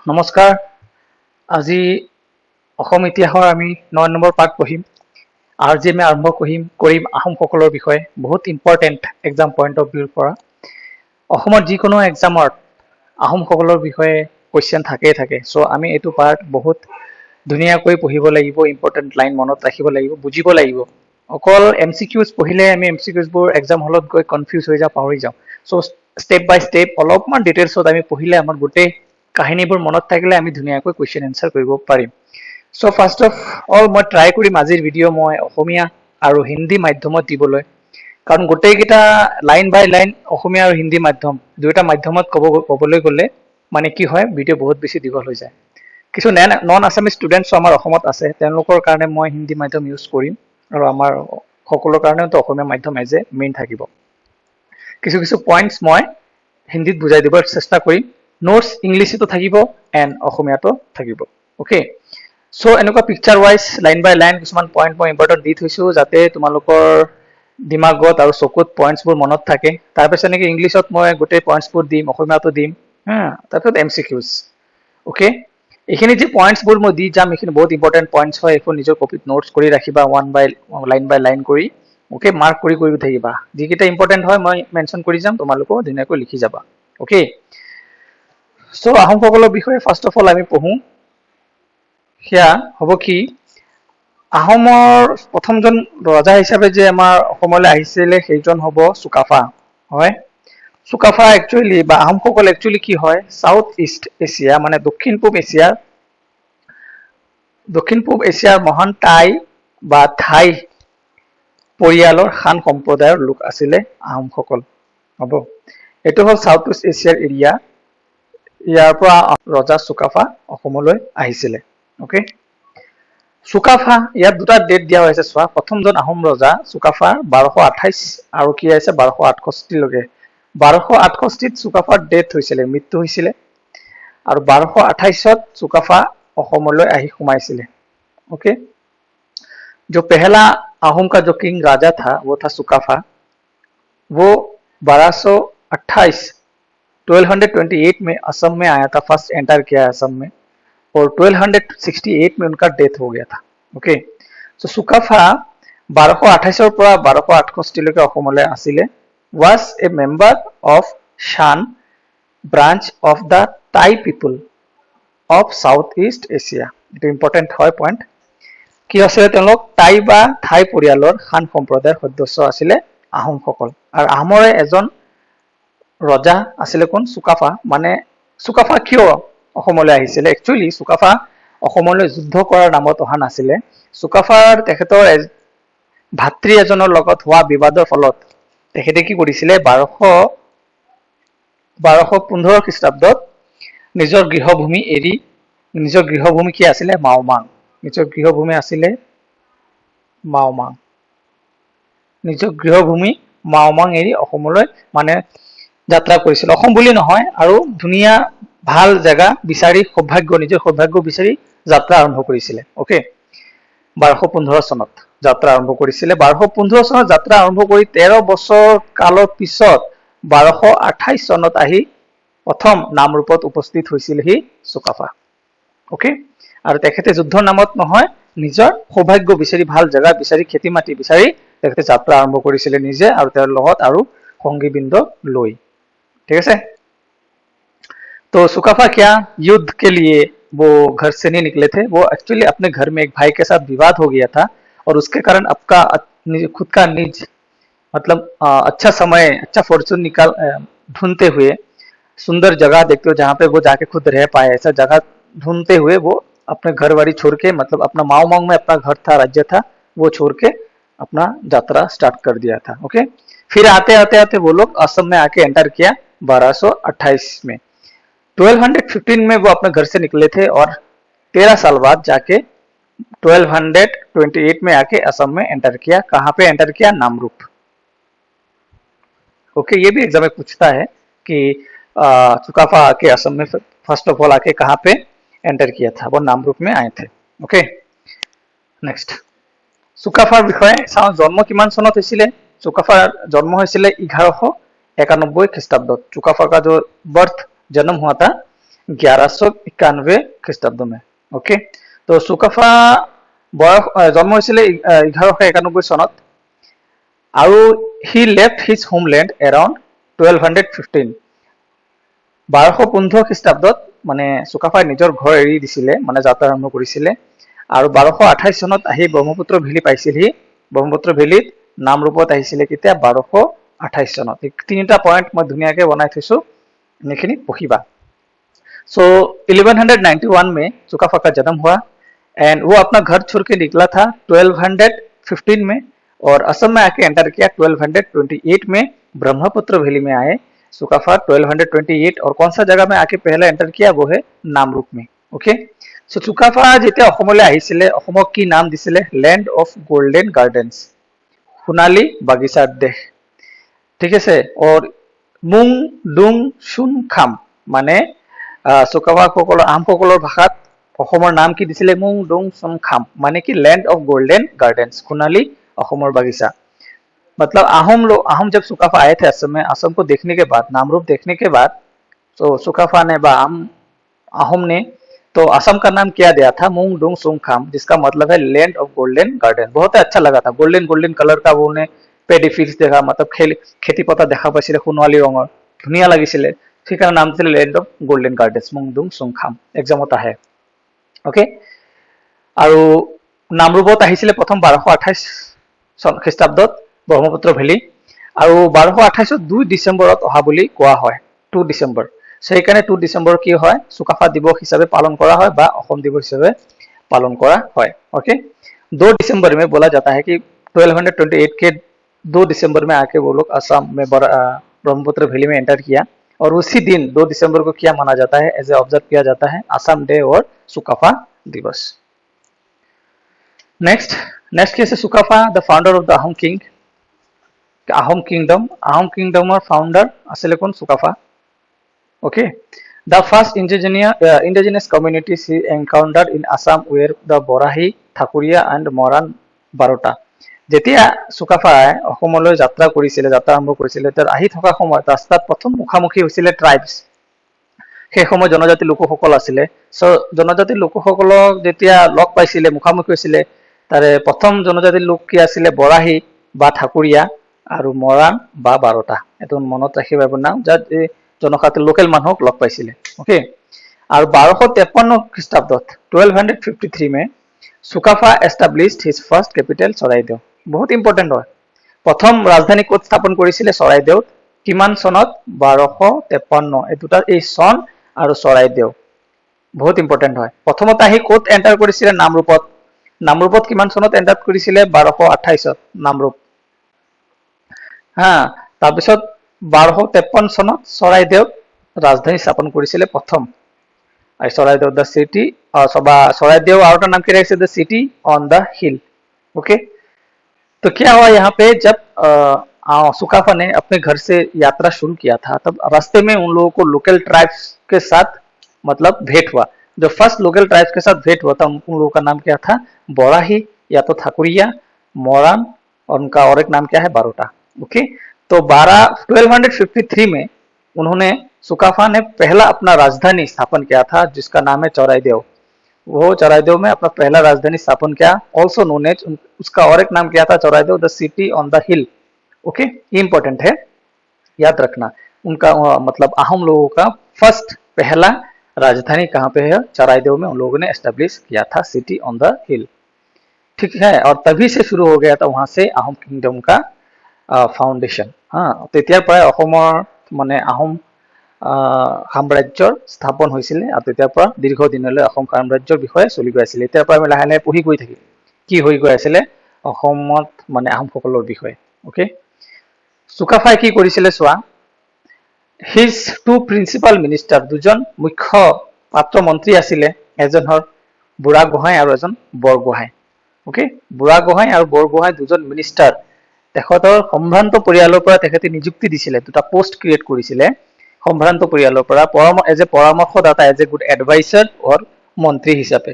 নমস্কাৰ। আজি অসম ইতিহাসৰ আমি ৯ নম্বৰ পাঠ পঢ়িম। আজি আমি আৰম্ভ কৰিম আহোমসকলৰ বিষয়ে। বহুত ইম্পৰ্টেণ্ট এক্সাম পইণ্ট অফ ভিউৰ পৰা। অসমৰ যিকোনো এক্সামত আহোমসকলৰ বিষয়ে কুৱেশ্যন থাকে। চ' আমি এইটো পাৰ্ট বহুত ধুনীয়াকৈ পঢ়িব লাগিব, ইম্পৰ্টেণ্ট লাইন মনত ৰাখিব লাগিব, বুজিব লাগিব। অকল MCQs পঢ়িলে আমি MCQsবোৰ এক্সাম হলত গৈ কনফিউজ হৈ যাওঁ, পাহৰি যাওঁ। চ' ষ্টেপ বাই ষ্টেপ অলপমান ডিটেইলছত আমি পঢ়িলে আমাৰ গোটেই কাহিনীবোৰ মনত থাকিলে আমি ধুনীয়াকৈ কুৱেশ্যন এনচাৰ কৰিব পাৰিম। চ' ফাৰ্ষ্ট অফ অল মই ট্ৰাই কৰিম আজিৰ ভিডিঅ' মই অসমীয়া আৰু হিন্দী মাধ্যমত দিবলৈ, কাৰণ গোটেইকেইটা লাইন বাই লাইন অসমীয়া আৰু হিন্দী মাধ্যম দুয়োটা মাধ্যমত ক'বলৈ গ'লে মানে কি হয়, ভিডিঅ' বহুত বেছি দীঘল হৈ যায়। কিছু নন আছামিজ ষ্টুডেণ্টছ আমাৰ অসমত আছে, তেওঁলোকৰ কাৰণে মই হিন্দী মাধ্যম ইউজ কৰিম, আৰু আমাৰ সকলৰ কাৰণেতো অসমীয়া মাধ্যম এজ এ মেইন থাকিব। কিছু পইণ্টছ মই হিন্দীত বুজাই দিবৰ চেষ্টা কৰিম। নোটছ ইংলিছতো থাকিব এণ্ড অসমীয়াতো থাকিব। অ'কে, চ' এনেকুৱা পিকচাৰ ৱাইজ লাইন বাই লাইন কিছুমান পইণ্ট মই ইম্পৰ্টেণ্ট দি থৈছোঁ, যাতে তোমালোকৰ দিমাগত আৰু চকুত পইণ্টছবোৰ মনত থাকে। তাৰপিছত এনেকৈ ইংলিছত মই গোটেই পইণ্টছবোৰ দিম, অসমীয়াতো দিম। তাৰপিছত MCQs। অ'কে, এইখিনি যি পইণ্টছবোৰ মই দি যাম, এইখিনি বহুত ইম্পৰ্টেণ্ট পইণ্টছ হয়। এইখন নিজৰ কপিত নোটছ কৰি ৰাখিবা, লাইন বাই লাইন কৰি। অ'কে, মাৰ্ক কৰি থাকিবা। যিকেইটা ইম্পৰ্টেণ্ট হয় মই মেনশ্যন কৰি যাম, তোমালোকেও ধুনীয়াকৈ লিখি যাবা। অ'কে, চ' আহোমসকলৰ বিষয়ে ফাৰ্ষ্ট অফ অল আমি পঢ়ো। সেয়া হ'ব কি, আহোমৰ প্ৰথমজন ৰজা হিচাপে যে আমাৰ অসমলৈ আহিছিলে সেইজন হ'ব চুকাফা। হয়, চুকাফা একচুৱেলি বা আহোমসকল একচুৱেলি কি হয়, সাউথ ইষ্ট এছিয়া মানে দক্ষিণ পূব এছিয়াৰ মহান টাই বা থাই পৰিয়ালৰ খান সম্প্ৰদায়ৰ লোক আছিলে আহোমসকল। হ'ব, এইটো হ'ল সাউথ ইষ্ট এছিয়াৰ এৰিয়া। ইয়াৰ পৰা ৰজা চুকাফা অসমলৈ আহিছিলে। অ'কে, চুকাফা ইয়াত দুটা ডেট দিয়া হৈছে চোৱা। প্ৰথমজন আহোম ৰজা চুকাফা 1228 আৰু কি আছে 1268 লৈকে। 1268ত চুকাফাৰ ডেথ হৈছিলে, মৃত্যু হৈছিলে, আৰু 1228ত চুকাফা অসমলৈ আহি সোমাইছিলে। ओके, जो पहला आहूम का जो किंग राजा था वो था सुकाफा। वो 1228 में असम में आया था, फर्स्ट एंटर किया असम में, और 1268 में उनका डेथ हो गया था। ओके, तो सुकाफा 1228 পৰা 1268 লৈকে অসমলৈ আছিলে। was a member of Shan branch of the Thai people of South East Asia। এটা ইম্পৰ্টেণ্ট হয় পইণ্ট। কি আছিলে তেওঁলোক? টাই বা থাই পৰিয়ালৰ খান সম্প্ৰদায়ৰ সদস্য আছিলে আহোমসকল। আৰু আহোমৰে এজন ৰজা আছিলে কোন? চুকাফা। মানে চুকাফা কিয় অসমলৈ আহিছিলে? একচুৱেলি চুকাফা অসমলৈ যুদ্ধ কৰাৰ নামত অহা নাছিলে। চুকাফাৰ তেখেতৰ ভাতৃ এজনৰ লগত হোৱা বিবাদৰ ফলত তেখেতে কি কৰিছিলে, 1215 খ্ৰীষ্টাব্দত নিজৰ গৃহভূমি এৰি, নিজৰ গৃহভূমি কি আছিলে? মাওমাং। নিজৰ গৃহভূমি আছিলে মাওমাং। নিজৰ গৃহভূমি মাওমাং এৰি অসমলৈ মানে যাত্ৰা কৰিছিল। অসম বুলি নহয়, আৰু ধুনীয়া ভাল জেগা বিচাৰি নিজৰ সৌভাগ্য বিচাৰি যাত্ৰা আৰম্ভ কৰিছিলে। অ'কে, 1215 চনত যাত্ৰা আৰম্ভ কৰিছিলে। 1215 চনত যাত্ৰা আৰম্ভ কৰি 13 বছৰ কালৰ পিছত 1228 চনত আহি প্ৰথম নামৰূপত উপস্থিত হৈছিলহি চুকাফা। অ'কে, আৰু তেখেতে যুদ্ধৰ নামত নহয়, নিজৰ সৌভাগ্য বিচাৰি, ভাল জেগা বিচাৰি, খেতি মাটি বিচাৰি তেখেতে যাত্ৰা আৰম্ভ কৰিছিলে নিজে, আৰু তেওঁৰ লগত আৰু সংগীবৃন্দ লৈ। ঠিক আছে, तो सुकाफा क्या युद्ध के लिए वो घर से नहीं निकले थे। वो एक्चुअली अपने घर में एक भाई के साथ विवाद हो गया था, और उसके कारण आपका खुद का निज मतलब अच्छा समय, अच्छा फॉर्चून ढूंढते हुए, सुंदर जगह देखते हुए जहाँ पे वो जाके खुद रह पाए, ऐसा जगह ढूंढते हुए वो अपने घर वाड़ी छोड़ के, मतलब अपना माओमांग में अपना घर था, राज्य था, वो छोड़ के अपना यात्रा स्टार्ट कर दिया था। ओके, फिर आते वो लोग असम में आके एंटर किया 1228 में। 1215 में वो अपने घर से निकले थे, और 13 साल बाद जाके 1228 में आके असम में एंटर किया। कहाँ पे एंटर किया? नामरूप। ओके, ये भी एग्जाम में पूछता है कि चुकाफा आके असम में फर्स्ट ऑफ ऑल आके कहाँ पे एंटर किया था? वो नामरूप में आए थे। ओके, नेक्स्ट চুকাফাৰ বিষয়ে চাওঁ। জন্ম কিমান চনত হৈছিলে? চুকাফাৰ জন্ম হৈছিলে 1191 খ্ৰীষ্টাব্দত। चुकाफा का जो बर्थ जन्म हुआ था 1191 খ্ৰীষ্টাব্দ में। ओके, तो চুকাফা বয়স জন্ম হৈছিলে 1191 চনত আৰু হি লেফ্ট হিজ হোমলেণ্ড এৰাউণ্ড 1215। 1215 খ্ৰীষ্টাব্দত মানে চুকাফাই নিজৰ ঘৰ এৰি দিছিলে, মানে যাত্ৰা আৰম্ভ কৰিছিলে। আৰু 1228 চনত আহি ব্ৰহ্মপুত্ৰ ভেলী পাইছিলহি। ব্ৰহ্মপুত্ৰ ভেলীত নামৰূপত আহিছিলে কেতিয়া? 1228 চনত। এই তিনিটা পইণ্ট মই ধুনীয়াকে বনাই থৈছো, এইখিনি পঢ়িবা। सो 1191 में चुकाफा का जन्म हुआ एंड वो अपना घर छोड़ के निकला था 1215 में और असम में आके एंटर किया 1228 में। ब्रह्मपुत्र वैली में आए सुकाफा 1228 और कौन सा जगह में आके पहले एंटर किया? वो है नामरूप में। ओके, सो चुकाफा যেতিয়া অসমলৈ আহিছিলে অসমক কি নাম দিছিলে? ল্যান্ড অফ গোল্ডেন গার্ডেন্স, সোণালী বাগিচাৰ দেশ। ঠিক আছে, और মুং দুং চুন খাম মানে চুকাফাসকলৰ আহোমসকলৰ ভাষাত অসমৰ नाम কি দিছিলে? মুং দুং চুন খাম মানে কি? लैंड ऑफ गोल्डन गार्डन्स, সোণালী অসমৰ বাগিচা। मतलब आहम जब सुकाफा आए थे असम में, असम को देखने के बाद, नामरूप देखने के बाद, तो सुकाफा ने आहम ने तो असम का नाम क्या दिया था? मुंग डुंग सुंग खाम, जिसका मतलब है लैंड ऑफ गोल्डन गार्डन। बहुत अच्छा लगा था, गोल्डन गोल्डन कलर का वो ने पेडी फील्ड्स देखा, मतलब खेती पता দেখা পাইছিলে সোণালী ৰঙৰ, ধুনীয়া লাগিছিলে, সেইকাৰণে নাম দিছিলে लैंड ऑफ गोल्डन गार्डन्स, मुंग डुंग सुंग खाम। एग्जामत আহে। ओके, আৰু নামৰূপত আহিছিলে প্ৰথম 1228 খ্ৰীষ্টাব্দত ব্ৰহ্মপুত্ৰ ভেলী, আৰু 1228 2 ডিচেম্বৰত অহা বুলি কোৱা হয়, 2 ডিচেম্বৰ। সেইকাৰণে 2 ডিচেম্বৰ কি হয়? চুকাফা দিৱস হিচাপে পালন কৰা হয় বা অসম দিৱস হিচাপে পালন কৰা হয়। ओके, 2 दिसंबर में बोला जाता है कि 1228 के 2 दिसंबर में आके वो लोग असम में ब्रह्मपुत्र वैली में एंटर किया, और उसी दिन 2 दिसंबर को क्या माना जाता है? एज ए ऑब्जर्व किया जाता है असम डे और सुकाफा दिवस। नेक्स्ट केस है Sukaphaa, the founder of the Ahom king, Ahom kingdom और फाउंडर आছিলে কোন? Sukaphaa. Okay, the first indigenous communities he encountered in Assam were the Borahi, Thakuria and Moran Barota। যেতিয়া চুকাফাই অসমলৈ যাত্ৰা কৰিছিলে, যাত্ৰা আৰম্ভ কৰিছিলে, তাৰ আহি থকা সময়ত ৰাস্তাত প্ৰথম মুখামুখি হৈছিলে ট্ৰাইবছ। সেই সময় জনজাতি লোকসকল আছিলে। সো জনজাতি লোকসকলক যেতিয়া লগ পাইছিলে, মুখামুখি হৈছিলে, তাৰে প্ৰথম জনজাতি লোক কি আছিলে? বৰাহী বা ঠাকুৰীয়া আৰু মৰাণ বা বাৰতা। এইটো মনত ৰাখিব নাম, যাত জনজাতি লোকেল মানুহক লগ পাইছিলে। ओके, और 1253 খ্ৰীষ্টাব্দত 1253 में Sukaphaa established his first capital Charaideo. बहुत इम्पोर्टेंट হয়। প্ৰথম ৰাজধানী ক'ত স্থাপন কৰিছিলে? চৰাইদেউত। কিমান চনত? 1253। এই দুটা, এই চন আৰু চৰাইদেউ বহুত ইম্পৰ্টেন্ট হয়। প্ৰথমতে আহি ক'ত এন্টাৰ কৰিছিলে? নামৰূপত। নামৰূপত কিমান চনত এন্টাৰ কৰিছিলে? 1228ত নামৰূপ। হা, তাৰপিছত 1253 চনত চৰাইদেউত राजधानी स्थापन কৰিছিলে প্ৰথম। চৰাইদেউ द सिटी, চৰাইদেউ और नाम क्या है? The city on the hill. Okay, तो क्या हुआ यहाँ पे? जब सुकाफा ने अपने घर से यात्रा शुरू किया था, तब रास्ते में उन लोगों को लोकल ट्राइब्स के साथ मतलब भेंट हुआ। जो फर्स्ट लोकल ट्राइब्स के साथ भेंट हुआ था, उन लोगों का नाम क्या था? बोराही या तो ठाकुरिया, मोरान, और उनका और एक नाम क्या है? बारोटा। ओके, तो 1253 में उन्होंने सुकाफा ने पहला अपना राजधानी स्थापन किया था, जिसका नाम है चौराइदेव। वो चौराइदेव में अपना पहला राजधानी स्थापन किया, ऑल्सो नोन एज, उसका और एक नाम क्या था? Charaideo the city on the hill. Okay, important है, याद रखना। उनका मतलब आहम लोगों का फर्स्ट पहला राजधानी कहाँ पे है? चौराइदेव में उन लोगों ने एस्टेब्लिश किया था, सिटी ऑन द हिल। ठीक है, और तभी से शुरू हो गया था वहां से आहम किंगडम का फाउंडेशन। हाँ, তেতিয়াৰ পৰাই অসমৰ মানে আহোম সাম্ৰাজ্যৰ স্থাপন হৈছিলে, আৰু তেতিয়াৰ পৰা দীৰ্ঘ দিনলৈ অসম সাম্ৰাজ্যৰ বিষয়ে চলি গৈ আছিলে। এতিয়াৰ পৰা আমি লাহে লাহে পঢ়ি গৈ থাকিম কি হৈ গৈ আছিলে অসমত মানে আহোমসকলৰ বিষয়ে। ওকে, চুকাফাই কি কৰিছিলে চোৱা, হিজ টু প্ৰিন্সিপাল মিনিষ্টাৰ, দুজন মুখ্য পাত্ৰ মন্ত্ৰী আছিলে, এজন হ'ল বুঢ়া গোহাঁই আৰু এজন বৰগোহাঁই। ওকে, বুঢ়া গোহাঁই আৰু বৰগোহাঁই দুজন মিনিষ্টাৰ, তেখেতৰ সম্ভ্ৰান্ত পৰিয়ালৰ পৰা তেখেতে নিযুক্তি দিছিলে, দুটা পোষ্ট ক্ৰিয়েট কৰিছিলে সম্ভ্ৰান্ত পৰিয়ালৰ পৰা, এজ এ পৰামৰ্শদাতা, এজ এ গুড এডভাইচাৰ और মন্ত্ৰী হিচাপে।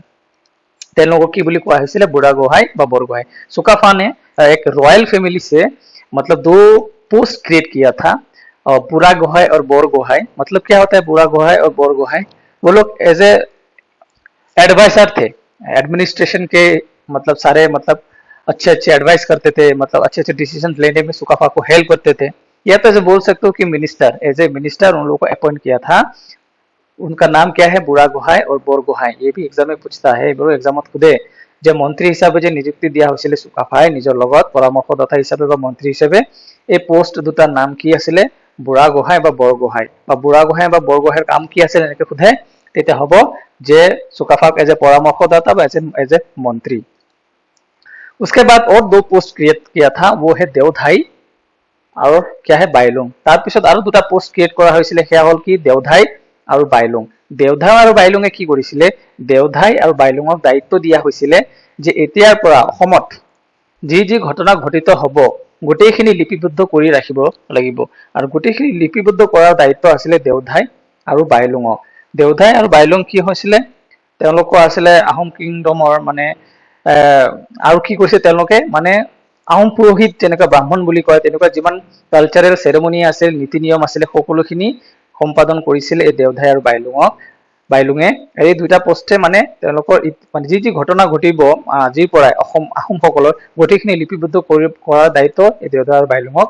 তেওঁলোকক কি বুলি কোৱা হৈছিলে? বুঢ়া গোহাঁই বা বৰগোহাঁই। सुकाफा ने एक रॉयल फैमिली से मतलब 2 पोस्ट क्रिएट किया था, बुढ़ा गोहांई और बोर गोहांई। मतलब क्या होता है बुढ़ा गोहांई और बोर गोहांई? वो लोग एज ए एडवाइजर थे, एडमिनिस्ट्रेशन के मतलब सारे मतलब अच्छे अच्छे एडवाइस करते थे, मतलब अच्छे अच्छे डिसीजन लेने में सुकाफा को हेल्प करते थे, या तो ऐसे बोल सकते हो कि मिनिस्टर, एज ए मिनिस्टर उन लोगों को अपॉइंट किया था। उनका नाम क्या है, बुरा गोहाई और बोर गोहाई, ये भी एग्जाम में पूछता है, एबारो एग्जामत खुदे যে মন্ত্ৰী হিচাপে যে নিযুক্তি দিয়া হৈছিলে চুকাফাই নিজৰ লগত পৰামৰ্শদাতা হিচাপে বা মন্ত্ৰী হিচাপে, এই পোষ্ট দুটাৰ নাম কি আছিলে, বুঢ়া গোহাঁই বা বৰগোহাঁই, বা বুঢ়া গোহাঁই বা বৰগোহাঁইৰ কাম কি আছিল এনেকে সোধে, তেতিয়া হ'ব যে চুকাফাক এজ এ परामर्शदाता বা एज ए मंत्री। उसके बाद और दो पोस्ट क्रिएट किया था, वो है देवधाई और क्या है বাইলুং। তাৰ পিছত আৰু দুটা পোষ্ট ক্ৰিয়েট কৰা হৈছিলে, সেয়া হ'ল কি দেওধাই আৰু বাইলুং। দেওধাই আৰু বাইলুঙে কি কৰিছিলে, দেওধাই আৰু বাইলুঙক দায়িত্ব দিয়া হৈছিলে যে এতিয়াৰ পৰা অসমত যি যি ঘটনা ঘটিত হ'ব গোটেইখিনি লিপিবদ্ধ কৰি ৰাখিব লাগিব, আৰু গোটেইখিনি লিপিবদ্ধ কৰাৰ দায়িত্ব আছিলে দেওধাই আৰু বাইলুঙক। দেওধাই আৰু বাইলুং কি হৈছিলে, তেওঁলোকৰ আছিলে আহোম কিংডমৰ মানে আৰু কি কৰিছে তেওঁলোকে মানে আহোম পুৰোহিত যেনেকুৱা ব্ৰাহ্মণ বুলি কয় তেনেকুৱা যিমান কালচাৰেল চেৰেমনি আছিল, নীতি নিয়ম আছিলে, সকলোখিনি সম্পাদন কৰিছিলে এই দেওধাই আৰু বাইলুঙে। এই দুটা পোষ্টে মানে তেওঁলোকৰ মানে যি যি ঘটনা ঘটিব আজিৰ পৰাই আহোমসকলৰ গোটেইখিনি লিপিবদ্ধ কৰাৰ দায়িত্ব এই দেওধাই আৰু বাইলুঙক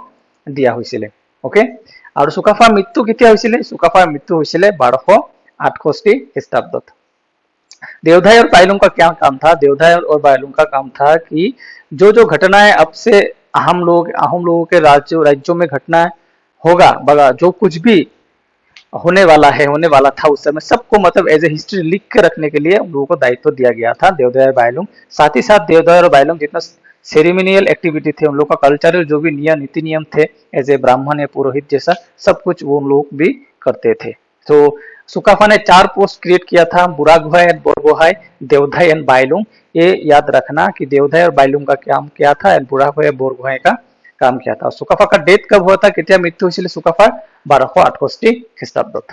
দিয়া হৈছিলে। ওকে, আৰু চুকাফাৰ মৃত্যু কেতিয়া হৈছিলে, চুকাফাৰ মৃত্যু হৈছিলে 1268 খ্ৰীষ্টাব্দত। देवधाई और बाइलुंग का क्या काम था, देवधाई और बाइलुंग का काम था कि जो जो घटनाएं अब से अहम लोगों के राज्यों में घटना होगा बगा, जो कुछ भी होने वाला था उस समय, सबको मतलब एज ए हिस्ट्री लिख के रखने के लिए उन लोगों को दायित्व दिया गया था देवधाई और बाइलुंग। साथ ही साथ देवधाई और बाइलुंग जितना सेरेमोनियल एक्टिविटी थे, उन लोग का कल्चरल जो भी नीति नियम थे एज ए ब्राह्मण या पुरोहित जैसा सब कुछ वो लोग भी करते थे। तो सुकाफा ने 4 पोस्ट क्रिएट किया था, बुरा गोहाई एंड बोर गोहाई, देवधाई एंड बाइलुंग। ये याद रखना कि देवधाई और बाइलुंग का काम क्या था एंड बुरा गोहाई बोर गोहाई का काम क्या था। सुकाफा का डेथ कब हुआ था, केতিয়া मृत्यु হৈছিল সুকাফাৰ, 1268 খ্ৰীষ্টাব্দত।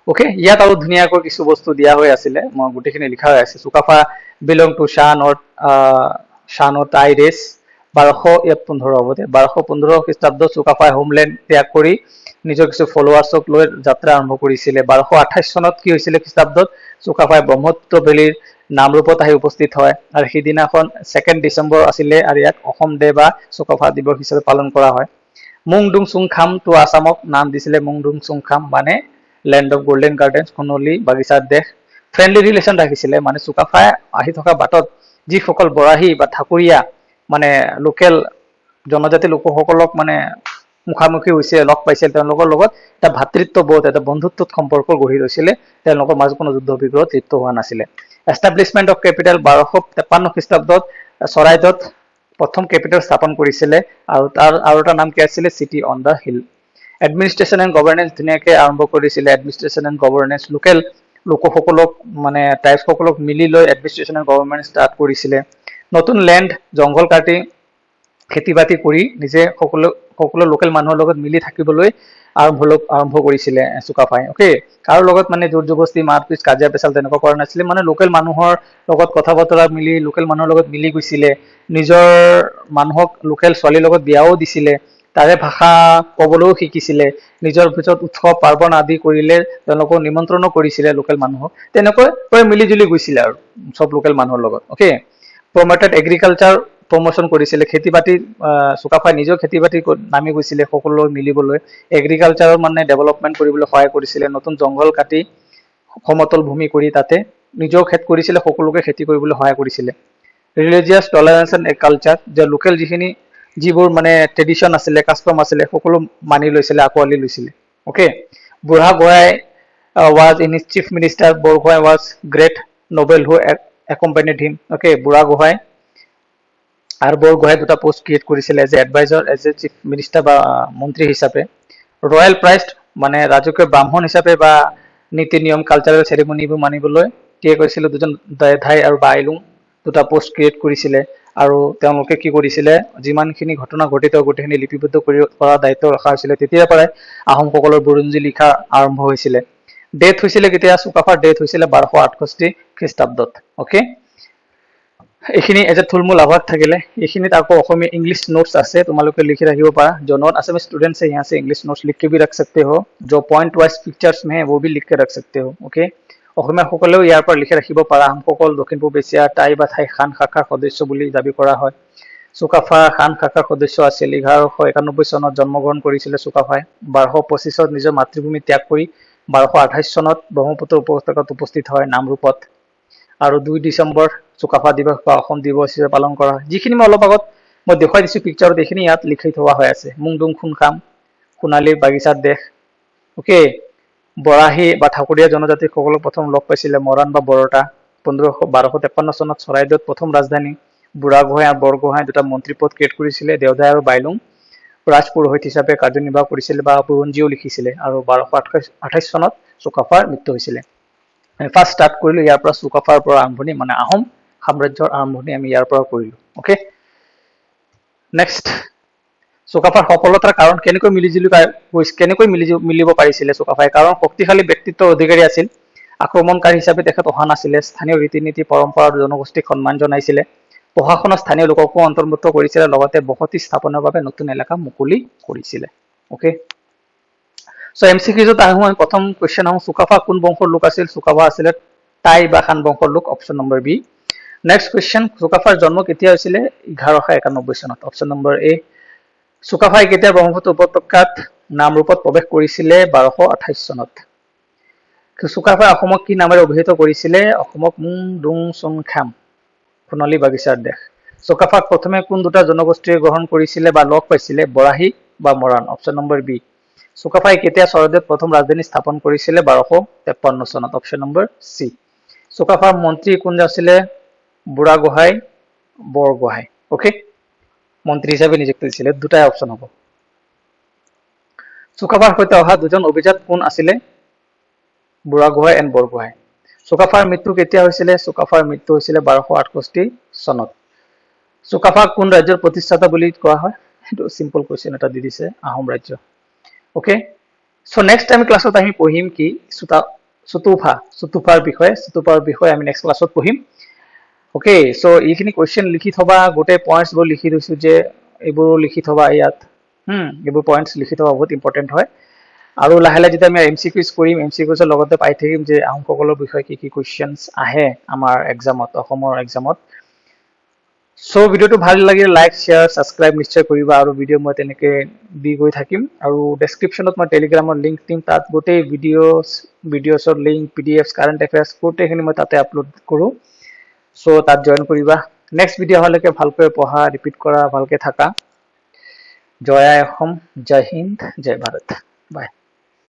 ওকে, ইয়াত আৰু ধুনীয়াকৈ কিছু বস্তু দিয়া হৈ আছিলে, মই গোটেইখিনি লিখা হৈ আছে। সুকাফা বিলং টু শানত আইৰেছ 1215 হ'ব দে, 1215 খ্ৰীষ্টাব্দত সুকাফাই হোমলেণ্ড ত্যাগ কৰি নিজৰ কিছু ফলোৱাৰ্ছক লৈ যাত্ৰা আৰম্ভ কৰিছিলে। 1228 চনত কি হৈছিলে খ্ৰীষ্টাব্দত, চুকাফাই ব্ৰহ্মপুত্ৰ ভেলীৰ নামৰূপত আহি উপস্থিত হয়, আৰু সেইদিনাখন 2 ডিচেম্বৰ আছিলে, আৰু ইয়াক অসম ডে বা চুকাফা দিৱস হিচাপে পালন কৰা হয়। মুংডুং চুংখাম টু আসামক নাম দিছিলে মুংডুং চুংখাম, মানে লেণ্ড অফ গোল্ডেন গাৰ্ডেন, সোণালী বাগিচাৰ দেশ। ফ্ৰেণ্ডলি ৰিলেশ্যন ৰাখিছিলে, মানে চুকাফাই আহি থকা বাটত যিসকল বৰাহী বা ঠাকুৰীয়া মানে লোকেল জনজাতি লোকসকলক মানে মুখামুখি হৈছে, লগ পাইছিল, তেওঁলোকৰ লগত এটা ভাতৃত্ববোধ, এটা বন্ধুত্বত সম্পৰ্ক গঢ়ি লৈছিলে, তেওঁলোকৰ মাজত কোনো যুদ্ধ বিগ্ৰহত লিপ্ত হোৱা নাছিলে। এষ্টাব্লিছমেণ্ট অফ কেপিটেল 1253 খ্ৰীষ্টাব্দত চৰাইদেউত প্ৰথম কেপিটেল স্থাপন কৰিছিলে, আৰু তাৰ আৰু এটা নাম কি আছিলে, city on the hill. Administration and governance ধুনীয়াকৈ আৰম্ভ কৰিছিলে, এডমিনিষ্ট্ৰেশ্যন এণ্ড গভৰ্নেন্স লোকেল লোকসকলক মানে ট্ৰাইবসকলক মিলি লৈ এডমিনিষ্ট্ৰেশ্যন এণ্ড গভৰ্নেন্স ষ্টাৰ্ট কৰিছিলে। নতুন লেণ্ড জংঘল কাটি খেতি বাতি কৰি নিজে সকলো লোকেল মানুহৰ লগত মিলি থাকিবলৈ আৰম্ভ কৰিছিলে চুকাফাই। ওকে, কাৰো লগত মানে জোৰ জবস্তি মাৰপিট কাজিয়া পেচাল তেনেকুৱা কৰা নাছিলে, মানে লোকেল মানুহৰ লগত কথা বতৰা মিলি লোকেল মানুহৰ লগত মিলি গৈছিলে, নিজৰ মানুহক লোকেল ছোৱালীৰ লগত বিয়াও দিছিলে, তাৰে ভাষা ক'বলৈও শিকিছিলে, নিজৰ ভিতৰত উৎসৱ পাৰ্বণ আদি কৰিলে তেওঁলোকক নিমন্ত্ৰণো কৰিছিলে লোকেল মানুহক, তেনেকৈ মিলি জুলি গৈছিলে আৰু চব লোকেল মানুহৰ লগত। ওকে, প্ৰমোটেড এগ্ৰিকালচাৰ প্ৰমোশন কৰিছিলে, খেতি বাতি চুকাফাই নিজেও খেতি বাতি নামি গৈছিলে সকলো মিলিবলৈ, এগ্ৰিকালচাৰৰ মানে ডেভেলপমেণ্ট কৰিবলৈ সহায় কৰিছিলে, নতুন জংঘল কাটি সমতল ভূমি কৰি তাতে নিজেও খেতি কৰিছিলে, সকলোকে খেতি কৰিবলৈ সহায় কৰিছিলে। ৰিলিজিয়াছ টলাৰেন্স এণ্ড কালচাৰ, যে লোকেল যিবোৰ মানে ট্ৰেডিশ্যন আছিলে, কাষ্টম আছিলে, সকলো মানি লৈছিলে, আঁকোৱালি লৈছিলে। ওকে, বুঢ়া Gohain was in his chief minister, Bor Gohain was great noble who accompanied him. Okay, বুঢ়া গোহাঁই আৰু বৰ গোহাঁই দুটা পোষ্ট ক্ৰিয়েট কৰিছিলে, as a adviser, as a chief minister বা মন্ত্ৰী হিচাপে। ৰয়েল প্ৰাইষ্ট মানে ৰাজকীয় ব্ৰাহ্মণ হিচাপে বা নীতি নিয়ম কালচাৰেল চেৰিমনিবোৰ মানিবলৈ কি কৰিছিলে, দুজন দেওধাই আৰু বাইলুং দুটা পোষ্ট ক্ৰিয়েট কৰিছিলে, আৰু তেওঁলোকে কি কৰিছিলে, যিমানখিনি ঘটনা ঘটিত গোটেইখিনি লিপিবদ্ধ কৰাৰ দায়িত্ব ৰখা হৈছিলে। তেতিয়াৰ পৰাই আহোমসকলৰ বুৰঞ্জী লিখা আৰম্ভ হৈছিলে। ডেথ হৈছিলে কেতিয়া, চুকাফাৰ ডেথ হৈছিলে 1268 খ্ৰীষ্টাব্দত। ওকে, এইখিনি এজ এ থুলমূল আভাস থাকিলে এইখিনিত আকৌ অসমীয়া इंग्लिश नोट्स আছে তোমালোকে লিখি राखिब पारा जो नॉन असमी स्टूडेंट्स है यहाँ से इंग्लिश नोट्स लिख के भी रख सकते हो जो पॉइंट वाइज पिक्चर्स में है वो भी लिख के रख सकते हो ओके অসমীয়া সকলেও ইয়াৰ পৰা লিখি ৰাখিব পাৰা আমসকল দক্ষিণ-পূব এছিয়া টাই বা থাই খান শাখাৰ সদস্য বুলি দাবী কৰা হয় চুকাফা খান শাখাৰ সদস্য আছিল 1191 চনত জন্মগ্ৰহণ কৰিছিল চুকাফাই 1225 ত নিজৰ মাতৃভূমি ত্যাগ কৰি 1228 চনত ব্ৰহ্মপুত্ৰ উপত্যকাত উপস্থিত হয় নামৰূপত আৰু 2 ডিসেম্বৰ চুকাফা দিৱস বা অসম দিৱস হিচাপে পালন কৰা হয় যিখিনি মই অলপ আগত মই দেখুৱাই দিছো পিকচাৰত এইখিনি ইয়াত লিখি থোৱা হৈ আছে মুংডুং খুনখাম সোণালী বাগিচাৰ দেশ ওকে বৰাহী বা ঠাকুৰীয়া জনজাতি সকলক প্ৰথম লগ পাইছিলে মৰাণ বা বৰতা 1253 চনত চৰাইদেউত প্ৰথম ৰাজধানী বুঢ়াগোহাঁই আৰু বৰগোহাঁই দুটা মন্ত্ৰী পদ ক্ৰিয়েট কৰিছিলে দেওধাই আৰু বাইলুং ৰাজপুৰোহিত হিচাপে কাৰ্যনিৰ্বাহ কৰিছিল বা বুৰঞ্জীও লিখিছিলে আৰু 1228 চনত চুকাফাৰ মৃত্যু হৈছিলে ফাৰ্স্ট স্টাৰ্ট কৰিলো ইয়াৰ পৰা চুকাফাৰ পৰা আৰম্ভণি মানে আহোম সাম্ৰাজ্যৰ আৰম্ভণি আমি ইয়াৰ পৰা কৰিলো ওকে নেক্সট চুকাফাৰ সফলতাৰ কাৰণ কেনেকৈ মিলিব পাৰিছিলে চুকাফাই কাৰণ শক্তিশালী ব্যক্তিত্বৰ অধিকাৰী আছিল আক্ৰমণকাৰী হিচাপে তেখেত অহা নাছিলে স্থানীয় ৰীতি-নীতি পৰম্পৰা আৰু জনগোষ্ঠীক সন্মান জনাইছিলে প্ৰশাসনৰ স্থানীয় লোককো অন্তৰ্ভুক্ত কৰিছিলে লগতে বসতি স্থাপনৰ বাবে নতুন এলেকা মুকলি কৰিছিলে ওকে সো এমসিকিউজত আহো আমি প্ৰথম কোৱেশ্চন আহো চুকাফা কোন বংশৰ লোক আছিল চুকাফা আছিল টাই বা খান বংশৰ লোক option number B next question চুকাফাৰ জন্ম কেতিয়া হৈছিল 1191 চনত অপচন নম্বৰ এ চুকাফাই কেতিয়া ব্ৰহ্মপুত্ৰ উপত্যকাত নামৰূপত প্ৰৱেশ কৰিছিল 1228 চনত চুকাফাই অসমক কি নামেৰে অভিহিত কৰিছিল অসমক মুংডুং চুনখাম সোণালী বাগিচাৰ দেশ চুকাফাক প্ৰথমে কোন দুটা জনগোষ্ঠীয়ে গ্ৰহণ কৰিছিল বা লগ পাইছিল বৰাহী বা মৰাণ অপচন নম্বৰ বি চুকাফাই কেতিয়া চৰাইদেউত প্ৰথম ৰাজধানী স্থাপন কৰিছিল 1253 চনত অপচন নম্বৰ সি চুকাফাৰ মন্ত্ৰী কোন আছিল বুঢ়াগোহাঁই বৰগোহাঁই ওকে মন্ত্ৰী হিচাপে নিযুক্ত হৈছিল দুটাই অপচন হ'ব চুকাফাৰ সৈতে অহা দুজন অভিজাত কোন আছিল বুঢ়াগোহাঁই এণ্ড বৰগোহাঁই চুকাফাৰ মৃত্যু কেতিয়া হৈছিল চুকাফাৰ মৃত্যু হৈছিল 1268 চনত চুকাফাক কোন ৰাজ্যৰ প্ৰতিষ্ঠাতা বুলি কোৱা হয় এটো সিম্পল কোৱেশ্চন এটা দি দিছে আহোম ৰাজ্য ওকে সো নেক্সট টাইম ক্লাছত আমি পঢ়িম কি চুতুফাৰ বিষয়ে আমি নেক্সট ক্লাছত পঢ়িম ওকে সো এইখিনি কোৱেশ্চন লিখি থবা গোটে পয়েন্টস বোৰ লিখি দিছো যে এইবোৰ লিখি থবা ইয়াত এইবোৰ পয়েন্টস লিখি থবা বহুত ইম্পৰ্টেন্ট হয় আৰু লাহে লাহে যেতিয়া আমি এমসিকিউজ কৰিম এমসিকিউজৰ লগতে পাই থাকিম যে আহোমসকলৰ বিষয়ে কি কোৱেশ্চনস আহে আমাৰ এক্সামত অসমৰ এক্সামত সো ভিডিওটো ভাল লাগিলে লাইক শেয়াৰ সাবস্ক্ৰাইব নিশ্চয় কৰিবা আৰু ভিডিও মই তেনেকে দি গৈ থাকিম আৰু ডেসক্ৰিপচনত মই টেলিগ্ৰামৰ লিংক দিম তাত গোটে ভিডিওছৰ লিংক পিডিএফছ কাৰেন্ট এফেয়াৰ্স গোটেখিনি মই তাতে আপলোড কৰো সো তাত জয়েন কৰিবা নেক্সট ভিডিও হলৈকে ভালকৈ পঢ়া ৰিপিট কৰা ভালকৈ থাকা জয় অসম জয় হিন্দ জয় ভাৰত বাই